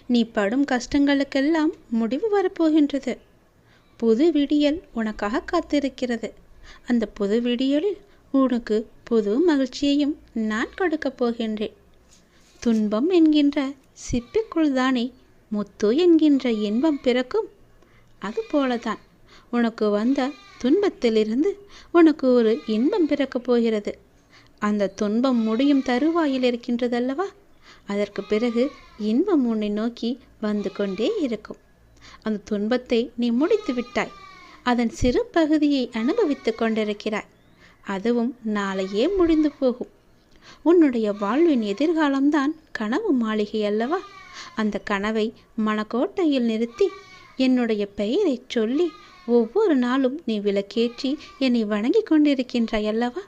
நீ படும் கஷ்டங்களுக்கெல்லாம் முடிவு வரப்போகின்றது. புது விடியல் உனக்காக காத்திருக்கிறது. அந்த புது விடியலில் உனக்கு புது மகிழ்ச்சியையும் நான் கொடுக்கப் போகின்றேன். துன்பம் என்கின்ற சிப்பிக்குள் தானே முத்து என்கின்ற இன்பம் பிறக்கும். அதுபோலதான் உனக்கு வந்த துன்பத்திலிருந்து உனக்கு ஒரு இன்பம் பிறக்கப் போகிறது. அந்த துன்பம் முடியும் தருவாயில் இருக்கின்றதல்லவா, அதற்கு பிறகு இன்பம் உன்னை நோக்கி வந்து கொண்டே இருக்கும். அந்த துன்பத்தை நீ முடித்து விட்டாய். அதன் சிறு பகுதியை அனுபவித்து கொண்டிருக்கிறாய். அதுவும் நாளையே முடிந்து போகும். உன்னுடைய வாழ்வின் எதிர்காலம்தான் கனவு மாளிகை அல்லவா. அந்த கனவை மனக்கோட்டையில் நிறுத்தி என்னுடைய பெயரை சொல்லி ஒவ்வொரு நாளும் நீ விளக்கேற்றி என்னை வணங்கி கொண்டிருக்கின்றாய் அல்லவா.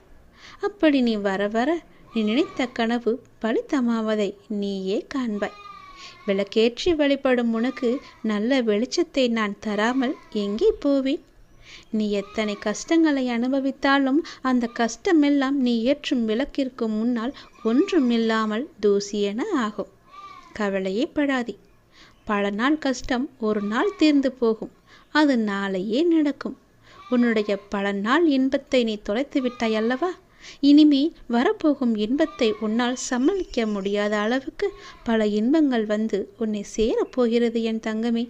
அப்படி நீ வர வர நீ நினைத்த கனவு பலித்தமாவதை நீயே காண்பாய். விளக்கேற்றி வழிபடும் உனக்கு நல்ல வெளிச்சத்தை நான் தராமல் எங்கே போவேன்? நீ எத்தனை கஷ்டங்களை அனுபவித்தாலும் அந்த கஷ்டமெல்லாம் நீ ஏற்றும் விளக்கிற்கு முன்னால் ஒன்றுமில்லாமல் தூசியென ஆகும். கவலையே படாதே. பல நாள் கஷ்டம் ஒரு நாள் தீர்ந்து போகும். அது நாளையே நடக்கும். உன்னுடைய பல நாள் இன்பத்தை நீ தொலைத்து விட்டாய் அல்லவா. இனிமே வரப்போகும் இன்பத்தை உன்னால் சமாளிக்க முடியாத அளவுக்கு பல இன்பங்கள் வந்து உன்னை சேரப்போகிறது என் தங்கமே.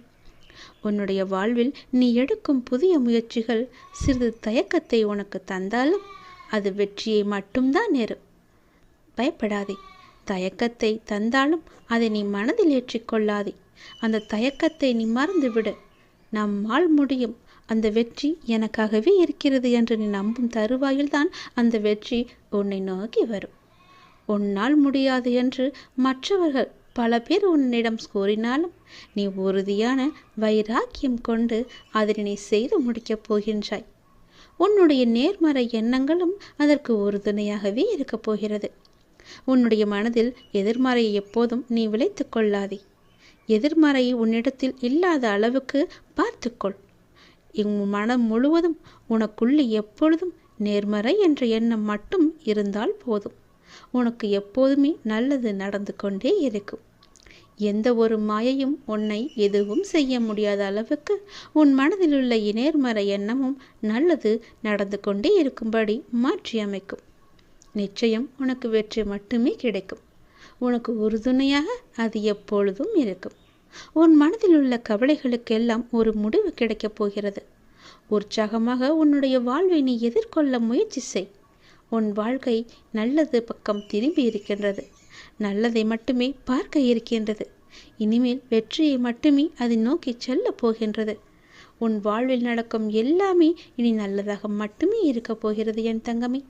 உன்னுடைய வாழ்வில் நீ எடுக்கும் புதிய முயற்சிகள் சிறிது தயக்கத்தை உனக்கு தந்தாலும் அது வெற்றியை மட்டும்தான் நேரும். பயப்படாதே. தயக்கத்தை தந்தாலும் அதை நீ மனதில் ஏற்றிக்கொள்ளாதே. அந்த தயக்கத்தை நீ மறந்துவிடு. நம்மால் முடியும், அந்த வெற்றி எனக்காகவே இருக்கிறது என்று நீ நம்பும் தருவாயில்தான் அந்த வெற்றி உன்னை நோக்கி வரும். உன்னால் முடியாது என்று மற்றவர்கள் பல பேர் உன்னிடம் கூறினாலும் நீ உறுதியான வைராக்கியம் கொண்டு அதனை நீ செய்து முடிக்கப் போகின்றாய். உன்னுடைய நேர்மறை எண்ணங்களும் அதற்கு உறுதுணையாகவே இருக்கப் போகிறது. உன்னுடைய மனதில் எதிர்மறையை எப்போதும் நீ விளைத்து கொள்ளாதே. எதிர்மறையை உன்னிடத்தில் இல்லாத அளவுக்கு பார்த்துக்கொள். உன் மனம் முழுவதும் உனக்குள்ளே எப்பொழுதும் நேர்மறை என்ற எண்ணம் மட்டும் இருந்தால் போதும். உனக்கு எப்போதுமே நல்லது நடந்து கொண்டே இருக்கும். எந்த ஒரு மாயையும் உன்னை எதுவும் செய்ய முடியாத அளவுக்கு உன் மனதில் உள்ள நேர்மறை எண்ணமும் நல்லது நடந்து கொண்டே இருக்கும்படி மாற்றி அமைக்கும். நிச்சயம் உனக்கு வெற்றி மட்டுமே கிடைக்கும். உனக்கு உறுதுணையாக அது எப்பொழுதும் இருக்கும். உன் மனதில் உள்ள கவலைகளுக்கெல்லாம் ஒரு முடிவு கிடைக்கப் போகிறது. உற்சாகமாக உன்னுடைய வாழ்வை நீ எதிர்கொள்ள முயற்சி செய். உன் வாழ்க்கை நல்லது பக்கம் திரும்பி இருக்கின்றது. நல்லதை மட்டுமே பார்க்க இருக்கின்றது. இனிமேல் வெற்றியை மட்டுமே அதை நோக்கி செல்ல போகின்றது. உன் வாழ்வில் நடக்கும் எல்லாமே இனி நல்லதாக மட்டுமே இருக்க போகிறது என் தங்கமே.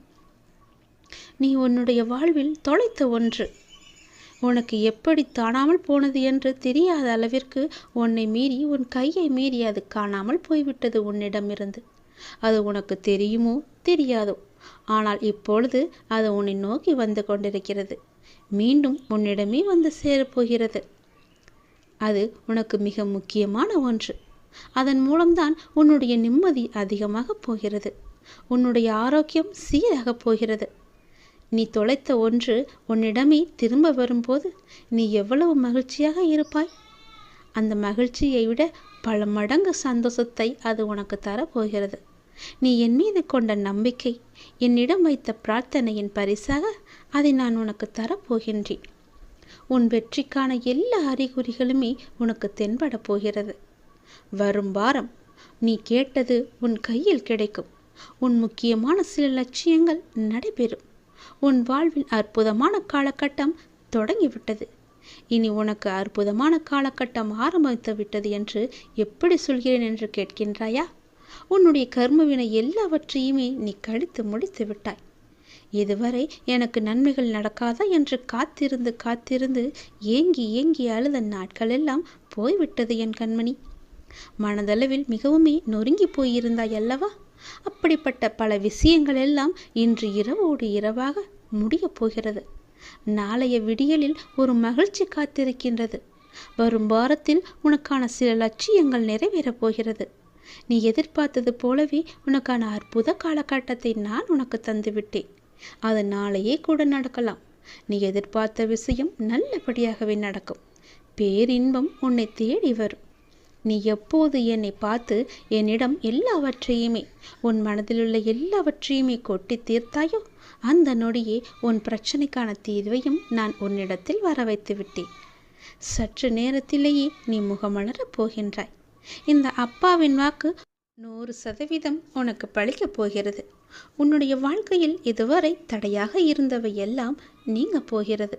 நீ உன்னுடைய வாழ்வில் தொலைத்த ஒன்று உனக்கு எப்படி காணாமல் போனது என்று தெரியாத அளவிற்கு உன்னை மீறி உன் கையை மீறி அது காணாமல் போய்விட்டது உன்னிடமிருந்து. அது உனக்கு தெரியுமோ தெரியாதோ, ஆனால் இப்பொழுது அது உன்னை நோக்கி வந்து கொண்டிருக்கிறது. மீண்டும் உன்னிடமே வந்து சேரப்போகிறது. அது உனக்கு மிக முக்கியமான ஒன்று. அதன் மூலம்தான் உன்னுடைய நிம்மதி அதிகமாக போகிறது. உன்னுடைய ஆரோக்கியம் சீராக போகிறது. நீ தொலைத்த ஒன்று உன்னிடமே திரும்ப வரும்போது நீ எவ்வளவு மகிழ்ச்சியாக இருப்பாய். அந்த மகிழ்ச்சியை விட பல மடங்கு சந்தோஷத்தை அது உனக்கு தரப்போகிறது. நீ என் மீது கொண்ட நம்பிக்கை, என்னிடம் வைத்த பிரார்த்தனையின் பரிசாக அதை நான் உனக்கு தரப்போகின்றேன். உன் வெற்றிக்கான எல்லா அறிகுறிகளுமே உனக்கு தென்பட போகிறது. வரும் வாரம் நீ கேட்டது உன் கையில் கிடைக்கும். உன் முக்கியமான சில லட்சியங்கள் நடைபெறும். உன் வாழ்வில் அற்புதமான காலகட்டம் தொடங்கிவிட்டது. இனி உனக்கு அற்புதமான காலகட்டம் ஆரம்பித்து விட்டது என்று எப்படி சொல்கிறேன் என்று கேட்கின்றாயா? உன்னுடைய கர்மவினை எல்லாவற்றையுமே நீ கழித்து முடித்து விட்டாய். இதுவரை எனக்கு நன்மைகள் நடக்காதா என்று காத்திருந்து காத்திருந்து ஏங்கி ஏங்கி அழுத நாட்கள் எல்லாம் போய்விட்டது என் கண்மணி. மனதளவில் மிகவுமே நொறுங்கி போயிருந்தாய் அல்லவா? அப்படிப்பட்ட பல விஷயங்கள் எல்லாம் இன்று இரவோடு இரவாக முடியப் போகிறது. நாளைய விடியலில் ஒரு மகிழ்ச்சி காத்திருக்கின்றது. வரும் வாரத்தில் உனக்கான சில லட்சியங்கள் நிறைவேறப் போகிறது. நீ எதிர்பார்த்தது போலவே உனக்கான அற்புத காலகட்டத்தை நான் உனக்கு தந்துவிட்டேன். அது நாளையே கூட நடக்கலாம். நீ எதிர்பார்த்த விஷயம் நல்லபடியாகவே நடக்கும். பேரின்பம் உன்னை தேடி வரும். நீ எப்போது என்னை பார்த்து என்னிடம் எல்லாவற்றையுமே, உன் மனதிலுள்ள எல்லாவற்றையுமே கொட்டி தீர்த்தாயோ, அந்த நொடியே உன் பிரச்சனைக்கான தீர்வையும் நான் உன்னிடத்தில் வர வைத்து விட்டேன். சற்று நேரத்திலேயே நீ முகமலரப் போகின்றாய். இந்த அப்பாவின் வாக்கு 100% உனக்கு பழிக்கப் போகிறது. உன்னுடைய வாழ்க்கையில் இதுவரை தடையாக இருந்தவை எல்லாம் நீங்க போகிறது.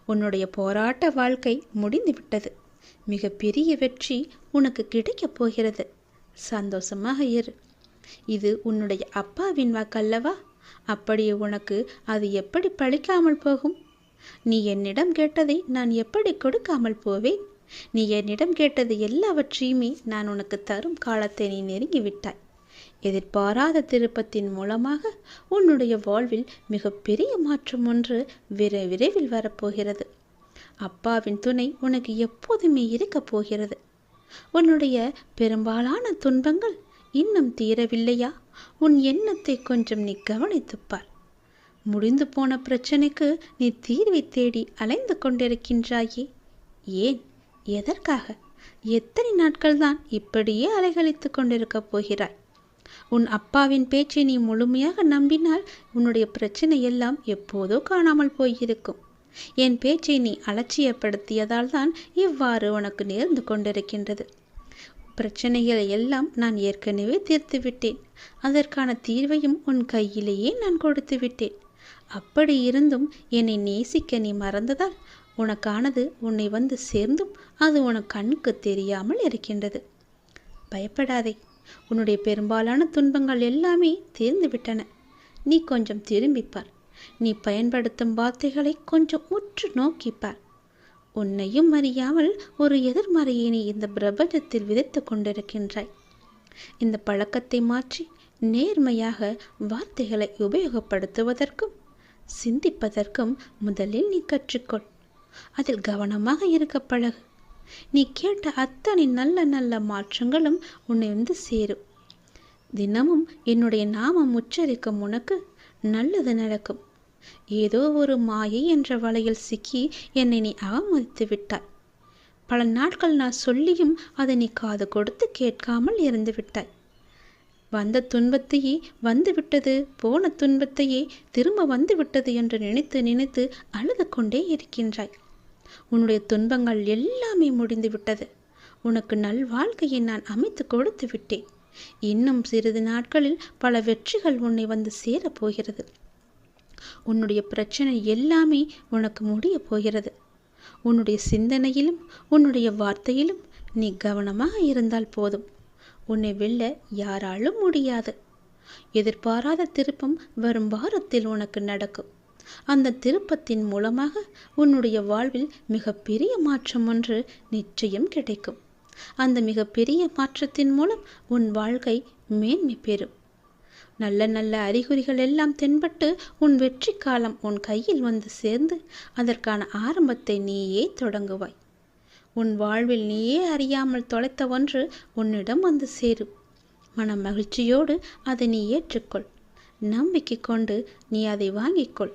உன்னுடைய போராட்ட வாழ்க்கை முடிந்துவிட்டது. மிகப்பெரிய வெற்றி உனக்கு கிடைக்கப் போகிறது. சந்தோஷமாக இரு. இது உன்னுடைய அப்பாவின் வாக்கல்லவா? அப்படியே உனக்கு அது எப்படி பழிக்காமல் போகும்? நீ என்னிடம் கேட்டதை நான் எப்படி கொடுக்காமல் போவேன்? நீ என்னிடம் கேட்டது எல்லாவற்றையுமே நான் உனக்கு தரும் காலத்தை நீ நெருங்கிவிட்டாய். எதிர்பாராத திருப்பத்தின் மூலமாக உன்னுடைய வாழ்வில் மிகப்பெரிய மாற்றம் ஒன்று விரைவில் வரப்போகிறது. அப்பாவின் துணை உனக்கு எப்போதுமே இருக்கப் போகிறது. உன்னுடைய பெரும்பாலான துன்பங்கள் இன்னும் தீரவில்லையா? உன் எண்ணத்தை கொஞ்சம் நீ கவனித்துப்பார். முடிந்து போன பிரச்சனைக்கு நீ தீர்வை தேடி அலைந்து கொண்டிருக்கின்றாயே. ஏன்? எதற்காக? எத்தனை நாட்கள் தான் இப்படியே அலைகழித்து கொண்டிருக்கப் போகிறாய்? உன் அப்பாவின் பேச்சை நீ முழுமையாக நம்பினால் உன்னுடைய பிரச்சனை எல்லாம் எப்போதோ காணாமல் போயிருக்கும். என் பேச்சை நீ அலட்சியப்படுத்தியதால் தான் இவ்வாறு உனக்கு நேர்ந்து கொண்டிருக்கின்றது. பிரச்சனைகளை எல்லாம் நான் ஏற்கனவே தீர்த்து விட்டேன். அதற்கான தீர்வையும் உன் கையிலேயே நான் கொடுத்து விட்டேன். அப்படி இருந்தும் என்னை நேசிக்க நீ மறந்ததால் உனக்கானது உன்னை வந்து சேர்ந்தும் அது உனக்கு கண்ணுக்கு தெரியாமல் இருக்கின்றது. பயப்படாதே. உன்னுடைய பெரும்பாலான துன்பங்கள் எல்லாமே தீர்ந்து விட்டன. நீ கொஞ்சம் திரும்பிப்பார். நீ பயன்படுத்தும் வார்த்தைகளை கொஞ்சம் உற்று நோக்கிப்பார். உன்னையும் அறியாமல் ஒரு எதிர்மறையை நீ இந்த பிரபஞ்சத்தில் விதைத்து கொண்டிருக்கின்றாய். இந்த பழக்கத்தை மாற்றி நேர்மையாக வார்த்தைகளை உபயோகப்படுத்துவதற்கும் சிந்திப்பதற்கும் முதலில் நீ கற்றுக்கொள். அதில் கவனமாக இருக்க பழகு. நீ கேட்ட அத்தனை நல்ல நல்ல மாற்றங்களும் உன்னை வந்து சேரும். தினமும் என்னுடைய நாமம் உச்சரிக்கும் உனக்கு நல்லது நடக்கும். ஏதோ ஒரு மாயை என்ற வலையில் சிக்கி என்னை நீ அவமதித்து விட்டாய். பல நாட்கள் நான் சொல்லியும் அதை நீ காது கொடுத்து கேட்காமல் இருந்து விட்டாய். வந்த துன்பத்தையே வந்துவிட்டது, போன துன்பத்தையே திரும்ப வந்துவிட்டது என்று நினைத்து நினைத்து அழுது கொண்டே இருக்கின்றாய். உன்னுடைய துன்பங்கள் எல்லாமே முடிந்து விட்டது. உனக்கு நல் வாழ்க்கையை நான் அமைத்து கொடுத்து விட்டேன். இன்னும் சிறிது நாட்களில் பல வெற்றிகள் உன்னை வந்து சேரப்போகிறது. உன்னுடைய பிரச்சனை எல்லாமே உனக்கு முடிய போகிறது. உன்னுடைய சிந்தனையிலும் உன்னுடைய வார்த்தையிலும் நீ கவனமாக இருந்தால் போதும். உன்னை வெல்ல யாராலும் முடியாது. எதிர்பாராத திருப்பம் வரும் வாரத்தில் உனக்கு நடக்கும். அந்த திருப்பத்தின் மூலமாக உன்னுடைய வாழ்வில் மிகப்பெரிய மாற்றம் ஒன்று நிச்சயம் கிடைக்கும். அந்த மிகப்பெரிய மாற்றத்தின் மூலம் உன் வாழ்க்கை மேன்மை பெறும். நல்ல நல்ல அறிகுறிகள் எல்லாம் தென்பட்டு உன் வெற்றி காலம் உன் கையில் வந்து சேர்ந்து அதற்கான ஆரம்பத்தை நீயே தொடங்குவாய். உன் வாழ்வில் நீயே அறியாமல் தொலைத்த ஒன்று உன்னிடம் வந்து சேரும். மன மகிழ்ச்சியோடு அதை நீ ஏற்றுக்கொள். நம்பிக்கை கொண்டு நீ அதை வாங்கிக்கொள்.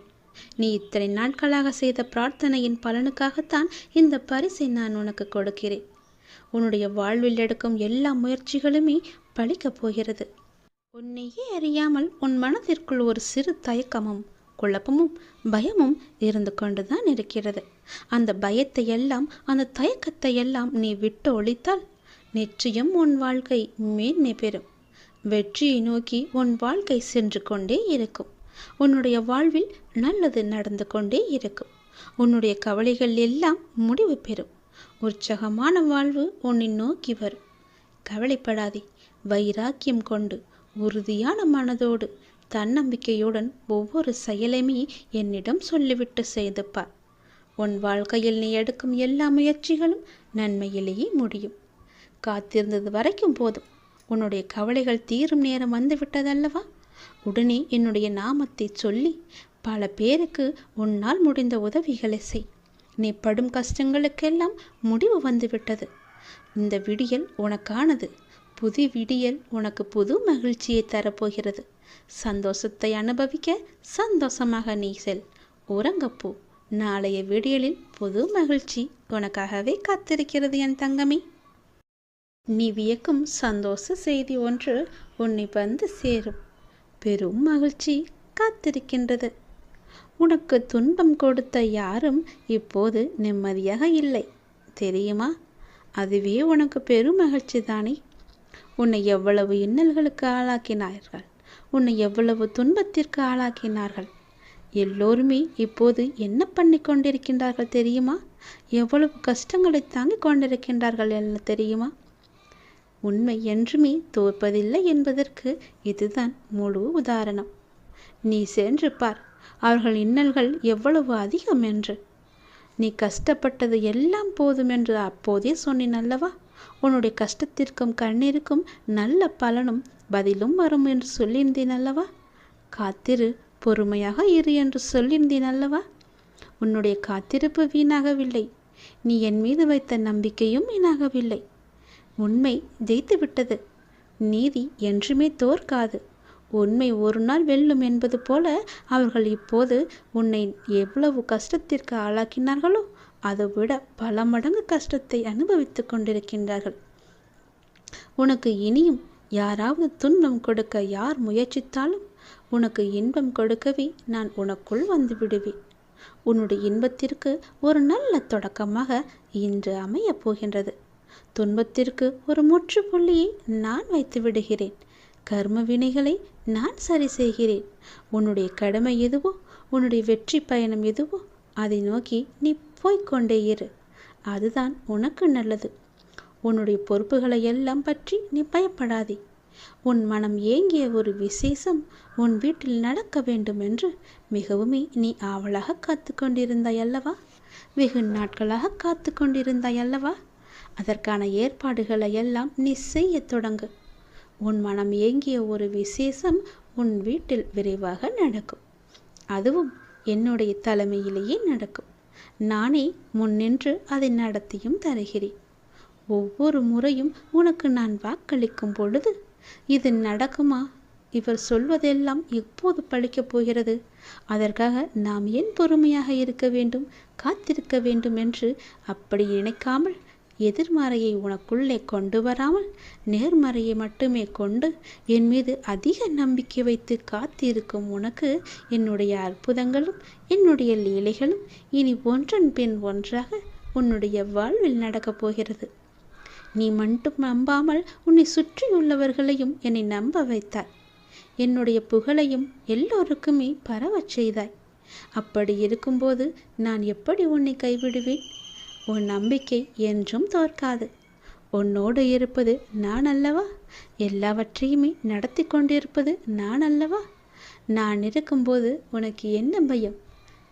நீ இத்தனை நாட்களாக செய்த பிரார்த்தனையின் பலனுக்காகத்தான் இந்த பரிசை நான் உனக்கு கொடுக்கிறேன். உன்னுடைய வாழ்வில் எடுக்கும் எல்லா முயற்சிகளுமே பலிக்கப் போகிறது. உன்னையே அறியாமல் உன் மனதிற்குள் ஒரு சிறு தயக்கமும் குழப்பமும் பயமும் இருந்து கொண்டுதான் இருக்கிறது. அந்த பயத்தை எல்லாம் அந்த தயக்கத்தை எல்லாம் நீ விட்டு ஒழித்தால் நிச்சயம் உன் வாழ்க்கை மேன்மை பெறும். வெற்றியை நோக்கி உன் வாழ்க்கை சென்று கொண்டே இருக்கும். உன்னுடைய வாழ்வில் நல்லது நடந்து கொண்டே இருக்கும். உன்னுடைய கவலைகள் எல்லாம் முடிவு பெறும். உற்சாகமான வாழ்வு உன்னை நோக்கி வரும். கவலைப்படாதே. வைராக்கியம் கொண்டு உறுதியான மனதோடு தன்னம்பிக்கையுடன் ஒவ்வொரு செயலையுமே என்னிடம் சொல்லிவிட்டு செய்து பார். உன் வாழ்க்கையில் நீ எடுக்கும் எல்லா முயற்சிகளும் நன்மையிலேயே முடியும். காத்திருந்தது வரைக்கும் போதும். உன்னுடைய கவலைகள் தீரும் நேரம் வந்துவிட்டதல்லவா? உடனே என்னுடைய நாமத்தை சொல்லி பல பேருக்கு உன்னால் முடிந்த உதவிகளை செய். நீ படும் கஷ்டங்களுக்கெல்லாம் முடிவு வந்துவிட்டது. இந்த விடியல் உனக்கானது. புது விடியல் உனக்கு புது மகிழ்ச்சியை தரப்போகிறது. சந்தோஷத்தை அனுபவிக்க சந்தோஷமாக நீ செல். உறங்கப்போ. நாளைய விடியலில் புது மகிழ்ச்சி உனக்காகவே காத்திருக்கிறது என் தங்கமே. நீ வியக்கும் சந்தோஷ செய்தி ஒன்று உன்னை வந்து சேரும். பெரும் மகிழ்ச்சி காத்திருக்கின்றது. உனக்கு துன்பம் கொடுத்த யாரும் இப்போது நிம்மதியாக இல்லை தெரியுமா? அதுவே உனக்கு பெரும் மகிழ்ச்சி தானே. உன்னை எவ்வளவு இன்னல்களுக்கு ஆளாக்கினார்கள், உன்னை எவ்வளவு துன்பத்திற்கு ஆளாக்கினார்கள். எல்லோருமே இப்போது என்ன பண்ணி கொண்டிருக்கின்றார்கள் தெரியுமா? எவ்வளவு கஷ்டங்களை தாங்கிக் கொண்டிருக்கின்றார்கள் என்ன தெரியுமா? உண்மை என்றுமே தோற்பதில்லை என்பதற்கு இதுதான் முழு உதாரணம். நீ சென்று பார், அவர்கள் இன்னல்கள் எவ்வளவு அதிகம் என்று. நீ கஷ்டப்பட்டது எல்லாம் போதும் என்று அப்போதே சொன்னேன் அல்லவா? உன்னுடைய கஷ்டத்திற்கும் கண்ணீருக்கும் நல்ல பலனும் பதிலும் வரும் என்று சொல்லியிருந்தேன் அல்லவா? காத்திரு, பொறுமையாக இரு என்று சொல்லியிருந்தேன் அல்லவா? உன்னுடைய காத்திருப்பு வீணாகவில்லை. நீ என் மீது வைத்த நம்பிக்கையும் வீணாகவில்லை. உண்மை ஜெயித்து விட்டது. நீதி என்றுமே தோற்காது. உண்மை ஒரு நாள் வெல்லும் என்பது போல அவர்கள் இப்போது உன்னை எவ்வளவு கஷ்டத்திற்கு ஆளாக்கினார்களோ அதை விட பல மடங்கு கஷ்டத்தை அனுபவித்து கொண்டிருக்கின்றார்கள். உனக்கு இனியும் யாராவது துன்பம் கொடுக்க யார் முயற்சித்தாலும் உனக்கு இன்பம் கொடுக்கவே நான் உனக்குள் வந்து விடுவேன். உன்னுடைய இன்பத்திற்கு ஒரு நல்ல தொடக்கமாக இன்று அமையப் போகின்றது. துன்பத்திற்கு ஒரு முற்றுப்புள்ளியை நான் வைத்து விடுகிறேன். கர்ம வினைகளை நான் சரி செய்கிறேன். உன்னுடைய கடமை எதுவோ, உன்னுடைய வெற்றி பயணம் எதுவோ அதை நோக்கி நீ போய்கொண்டே இரு. அதுதான் உனக்கு நல்லது. உன்னுடைய பொறுப்புகளை எல்லாம் பற்றி நீ பயப்படாதே. உன் மனம் ஏங்கிய ஒரு விசேஷம் உன் வீட்டில் நடக்க வேண்டும் என்று மிகவுமே நீ ஆவலாக காத்து கொண்டிருந்தாய் அல்லவா? வெகு நாட்களாக காத்து கொண்டிருந்தாய் அல்லவா? அதற்கான ஏற்பாடுகளை எல்லாம் நீ செய்ய தொடங்கு. உன் மனம் ஏங்கிய ஒரு விசேஷம் உன் வீட்டில் விரைவாக நடக்கும். அதுவும் என்னுடைய தலைமையிலேயே நடக்கும். நானே முன்னின்று அதை நடத்தியும் தருகிறேன். ஒவ்வொரு முறையும் உனக்கு நான் வாக்களிக்கும் பொழுது இது நடக்குமா, இவர் சொல்வதெல்லாம் எப்போது பழிக்கப் போகிறது, அதற்காக நாம் ஏன் பொறுமையாக இருக்க வேண்டும், காத்திருக்க வேண்டும் என்று அப்படி நினைக்காமல் எதிர்மறையை உனக்குள்ளே கொண்டு வராமல் நேர்மறையை மட்டுமே கொண்டு என் மீது அதிக நம்பிக்கை வைத்து காத்திருக்கும் உனக்கு என்னுடைய அற்புதங்களும் என்னுடைய லீலைகளும் இனி ஒன்றன் பின் ஒன்றாக உன்னுடைய வாழ்வில் நடக்கப் போகிறது. நீ மட்டும் நம்பாமல் உன்னை சுற்றியுள்ளவர்களையும் என்னை நம்ப வைத்தாய். என்னுடைய புகழையும் எல்லோருக்குமே பரவச் செய்தாய். அப்படி இருக்கும்போது நான் எப்படி உன்னை கைவிடுவேன்? உன் நம்பிக்கை என்றும் தோற்காது. உன்னோடு இருப்பது நான் அல்லவா? எல்லாவற்றையுமே நடத்தி கொண்டிருப்பது நான் அல்லவா? நான் இருக்கும்போது உனக்கு என்ன பயம்?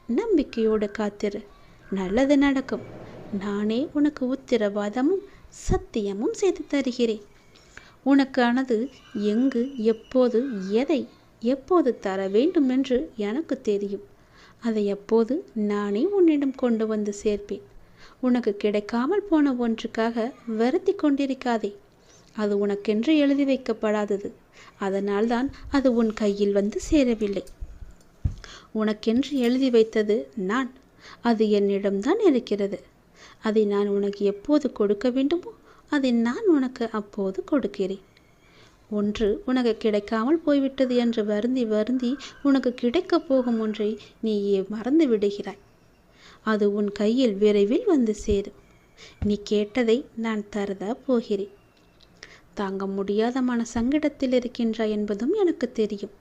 நம்பிக்கையோடு காத்திரு, நல்லது நடக்கும். நானே உனக்கு உத்திரவாதமும் சத்தியமும் செய்து தருகிறேன். உனக்கானது எங்கு, எப்போது, எதை எப்போது தர வேண்டும் என்று எனக்கு தெரியும். அதை எப்போது நானே உன்னிடம் கொண்டு வந்து சேர்ப்பேன். உனக்கு கிடைக்காமல் போன ஒன்றுக்காக வருத்தி கொண்டிருக்காதே. அது உனக்கென்று எழுதி வைக்கப்படாதது. அதனால்தான் அது உன் கையில் வந்து சேரவில்லை. உனக்கென்று எழுதி வைத்தது நான். அது என்னிடம்தான் இருக்கிறது. அதை நான் உனக்கு எப்போது கொடுக்க வேண்டுமோ அதை நான் உனக்கு அப்போது கொடுக்கிறேன். ஒன்று உனக்கு கிடைக்காமல் போய்விட்டது என்று வருந்தி வருந்தி உனக்கு கிடைக்கப் போகும் ஒன்றை நீ மறந்து விடுகிறாய். அது உன் கையில் விரைவில் வந்து சேரும். நீ கேட்டதை நான் தரதா போகிறேன். தாங்க முடியாத மன சங்கடத்தில் இருக்கின்றாய் என்பதும் எனக்கு தெரியும்.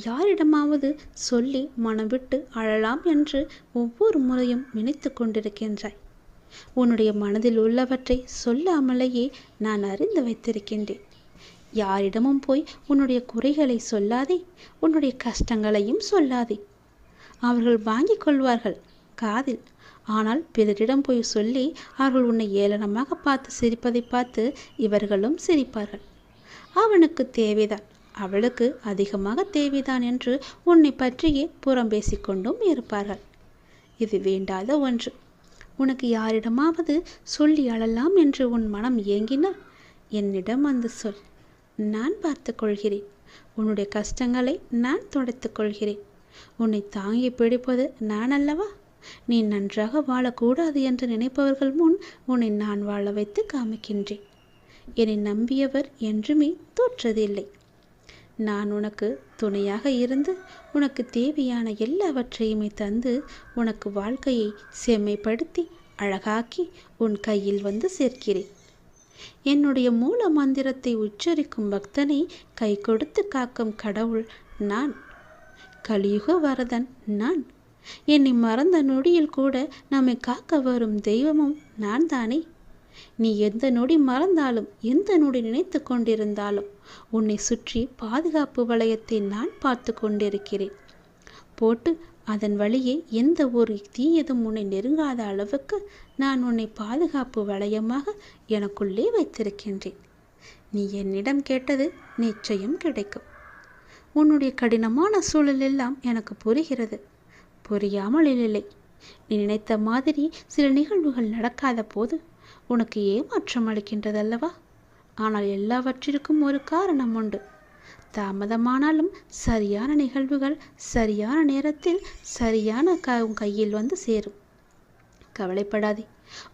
யாரிடமாவது சொல்லி மனம் விட்டு அழலாம் என்று ஒவ்வொரு முறையும் நினைத்து கொண்டிருக்கின்றாய். உன்னுடைய மனதில் உள்ளவற்றை சொல்லாமலேயே நான் அறிந்து வைத்திருக்கின்றேன். யாரிடமும் போய் உன்னுடைய குறைகளை சொல்லாதே, உன்னுடைய கஷ்டங்களையும் சொல்லாதே. அவர்கள் வாங்கிக் கொள்வார்கள் காதில். ஆனால் பிறரிடம் போய் சொல்லி அவர்கள் உன்னை ஏளனமாக பார்த்து சிரிப்பதை பார்த்து இவர்களும் சிரிப்பார்கள். அவனுக்கு தேவைதான், அவளுக்கு அதிகமாக தேவைதான் என்று உன்னை பற்றியே புறம் பேசிக்கொண்டும் இருப்பார்கள். இது வேண்டாத ஒன்று. உனக்கு யாரிடமாவது சொல்லி அழலாம் என்று உன் மனம் ஏங்கினால் என்னிடம் வந்து சொல். நான் பார்த்து கொள்கிறேன். உன்னுடைய கஷ்டங்களை நான் துடைத்துக் கொள்கிறேன். உன்னை தாங்கி பிடிப்பது நான் அல்லவா? நீ நன்றாக வாழக்கூடாது என்று நினைப்பவர்கள் முன் உன்னை நான் வாழ வைத்து காமிக்கின்றேன். என்னை நம்பியவர் என்றுமே தோற்றதில்லை. நான் உனக்கு துணையாக இருந்து உனக்கு தேவையான எல்லாவற்றையுமே தந்து உனக்கு வாழ்க்கையை செம்மைப்படுத்தி அழகாக்கி உன் கையில் வந்து சேர்க்கிறேன். என்னுடைய மூல மந்திரத்தை உச்சரிக்கும் பக்தனை கை கொடுத்து காக்கும் கடவுள் நான். கலியுக வரதன் நான். என்னை மறந்த நொடியில் கூட நம்மை காக்க வரும் தெய்வமும் நான் தானே. நீ எந்த நொடி மறந்தாலும் எந்த நொடி நினைத்து கொண்டிருந்தாலும் உன்னை சுற்றி பாதுகாப்பு வளையத்தை நான் பார்த்து கொண்டிருக்கிறேன். போட்டு அதன் வழியே எந்த ஒரு தீயதும் உன்னை நெருங்காத அளவுக்கு நான் உன்னை பாதுகாப்பு வளையமாக எனக்குள்ளே வைத்திருக்கின்றேன். நீ என்னிடம் கேட்டது நிச்சயம் கிடைக்கும். உன்னுடைய கடினமான சூழல் எல்லாம் எனக்கு புரிகிறது. புரியாமல் இல்லை. நீ நினைத்த மாதிரி சில நிகழ்வுகள் நடக்காத போது உனக்கு ஏமாற்றம் அளிக்கின்றதல்லவா? ஆனால் எல்லாவற்றிற்கும் ஒரு காரணம் உண்டு. தாமதமானாலும் சரியான நிகழ்வுகள் சரியான நேரத்தில் சரியான கையில் வந்து சேரும். கவலைப்படாதே.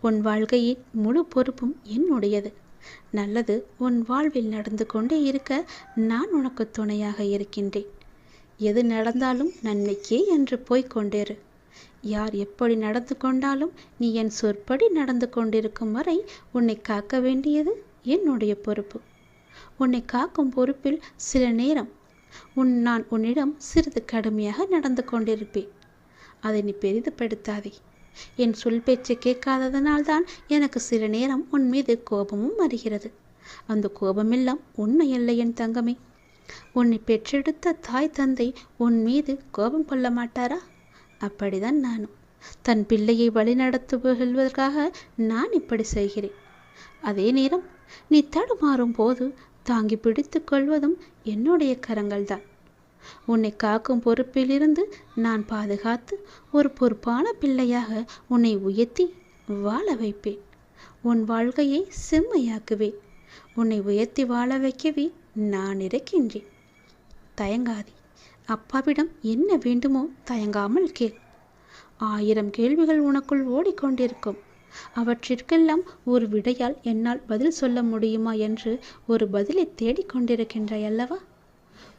உன் வாழ்க்கையின் முழு பொறுப்பும் என்னுடையது. நல்லது உன் வாழ்வில் நடந்து கொண்டே இருக்க நான் உனக்கு துணையாக இருக்கின்றேன். எது நடந்தாலும் நன்மைக்கே என்று போய்கொண்டிரு. யார் எப்படி நடந்து கொண்டாலும் நீ என் சொற்படி நடந்து கொண்டிருக்கும் வரை உன்னை காக்க வேண்டியது என்னுடைய பொறுப்பு. உன்னை காக்கும் பொறுப்பில் சில நேரம் நான் உன்னிடம் சிறிது கடுமையாக நடந்து கொண்டிருப்பேன். அதை நீ பெரிதுபடுத்தாதே. என் சொல் பேச்சை கேட்காததனால்தான் எனக்கு சில நேரம் உன் மீது கோபமும் வருகிறது. அந்த கோபமெல்லாம் உண்மையல்ல என் தங்கமே. உன்னை பெற்றெடுத்த தாய் தந்தை உன் மீது கோபம் கொள்ள மாட்டாரா? அப்படிதான் நானும். தன் பிள்ளையை வழிநடத்துவதற்காக நான் இப்படி செய்கிறேன். அதே நேரம் நீ தடுமாறும் போது தாங்கி பிடித்து கொள்வதும் என்னுடைய கரங்கள்தான். உன்னை காக்கும் பொறுப்பிலிருந்து நான் பாதுகாத்து ஒரு பொறுப்பான பிள்ளையாக உன்னை உயர்த்தி வாழ வைப்பேன். உன் வாழ்க்கையை செம்மையாக்குவேன். உன்னை உயர்த்தி வாழ வைக்கவே நான் இருக்கின்றேன். தயங்காதே. அப்பாவிடம் என்ன வேண்டுமோ தயங்காமல் கேள். 1000 கேள்விகள் உனக்குள் ஓடிக்கொண்டிருக்கும். அவற்றிற்கெல்லாம் ஒரு விடையால் என்னால் பதில் சொல்ல முடியுமா என்று ஒரு பதிலை தேடிக்கொண்டிருக்கின்றாய் அல்லவா?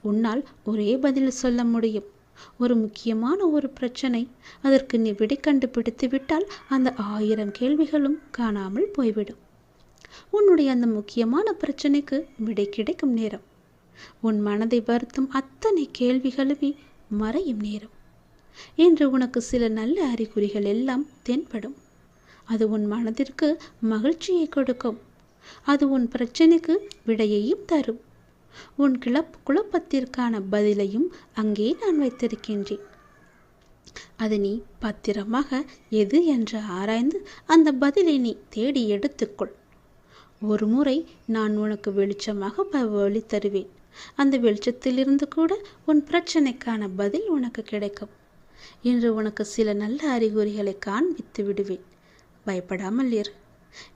உன்னால் ஒரே பதில் சொல்ல முடியும். ஒரு முக்கியமான ஒரு பிரச்சனை, அதற்கு நீ விடை கண்டுபிடித்து விட்டால் அந்த 1000 கேள்விகளும் காணாமல் போய்விடும். உன்னுடைய அந்த முக்கியமான பிரச்சனைக்கு விடை கிடைக்கும் நேரம், உன் மனதை வருத்தும் அத்தனை கேள்விகளுமே மறையும் நேரம் என்று உனக்கு சில நல்ல அறிகுறிகள் எல்லாம் தென்படும். அது உன் மனதிற்கு மகிழ்ச்சியை கொடுக்கும். அது உன் பிரச்சனைக்கு விடையையும் தரும். உன் குழப்பத்திற்கான பதிலையும் அங்கே நான் வைத்திருக்கின்றேன். அது நீ பத்திரமாக எது என்று ஆராய்ந்து அந்த பதிலை நீ தேடி எடுத்துக்கொள். ஒரு முறை நான் உனக்கு வெளிச்சமாக வழி தருவேன். அந்த வெளிச்சத்திலிருந்து கூட உன் பிரச்சனைக்கான பதில் உனக்கு கிடைக்கும். இன்று உனக்கு சில நல்ல அறிகுறிகளை காண்பித்து விடுவேன். பயப்படாமல் இரு.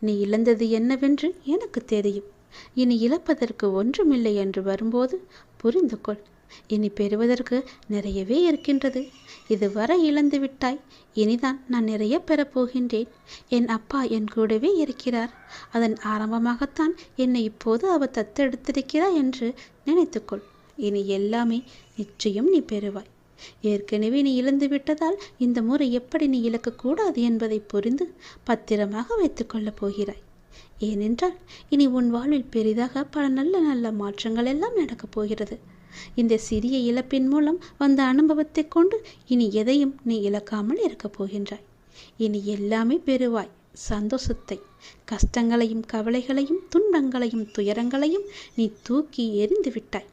நீ இழந்தது என்னவென்று எனக்கு தெரியும். இனி இழப்பதற்கு ஒன்றுமில்லை என்று வரும்போது புரிந்து கொள். இனி பெறுவதற்கு நிறையவே இருக்கின்றது. இதுவரை இழந்து விட்டாய். இனிதான் நான் நிறைய பெறப்போகின்றேன். என் அப்பா என் கூடவே இருக்கிறார். அதன் ஆரம்பமாகத்தான் என்னை இப்போது அவர் தத்தெடுத்திருக்கிறார் என்று நினைத்துக்கொள். இனி எல்லாமே நிச்சயம் நீ பெறுவாய். ஏற்கனவே நீ இழந்து விட்டதால் இந்த முறை எப்படி நீ இழக்கக்கூடாது என்பதை புரிந்து பத்திரமாக வைத்துக் கொள்ளப் போகிறாய். ஏனென்றால் இனி உன் வாழ்வில் பெரிதாக பல நல்ல நல்ல மாற்றங்கள் எல்லாம் நடக்கப் போகிறது. இந்த சிறிய இழப்பின் மூலம் வந்த அனுபவத்தை கொண்டு இனி எதையும் நீ இழக்காமல் இருக்கப் போகின்றாய். இனி எல்லாமே பெறுவாய். சந்தோஷத்தை, கஷ்டங்களையும் கவலைகளையும் துன்பங்களையும் துயரங்களையும் நீ தூக்கி எறிந்து விட்டாய்.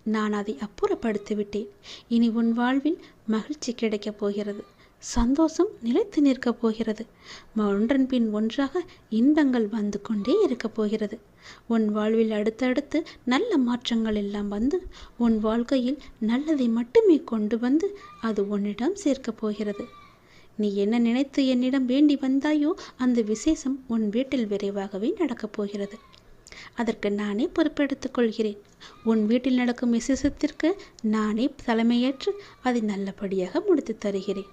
நான் அதை அப்புறப்படுத்தி விட்டேன். இனி உன் வாழ்வில் மகிழ்ச்சி கிடைக்கப் போகிறது. சந்தோஷம் நிலைத்து நிற்கப் போகிறது. ஒன்றன் பின் ஒன்றாக இன்பங்கள் வந்து கொண்டே இருக்கப் போகிறது. உன் வாழ்வில் அடுத்தடுத்து நல்ல மாற்றங்கள் எல்லாம் வந்து உன் வாழ்க்கையில் நல்லதை மட்டுமே கொண்டு வந்து அது உன்னிடம் சேர்க்கப் போகிறது. நீ என்ன நினைத்து என்னிடம் வேண்டி வந்தாயோ அந்த விசேஷம் உன் வீட்டில் விரைவாகவே நடக்கப் போகிறது. அதற்கு நானே பொறுப்பெடுத்துக் கொள்கிறேன். உன் வீட்டில் நடக்கும் விசேஷத்திற்கு நானே தலைமையேற்று அதை நல்லபடியாக முடித்து தருகிறேன்.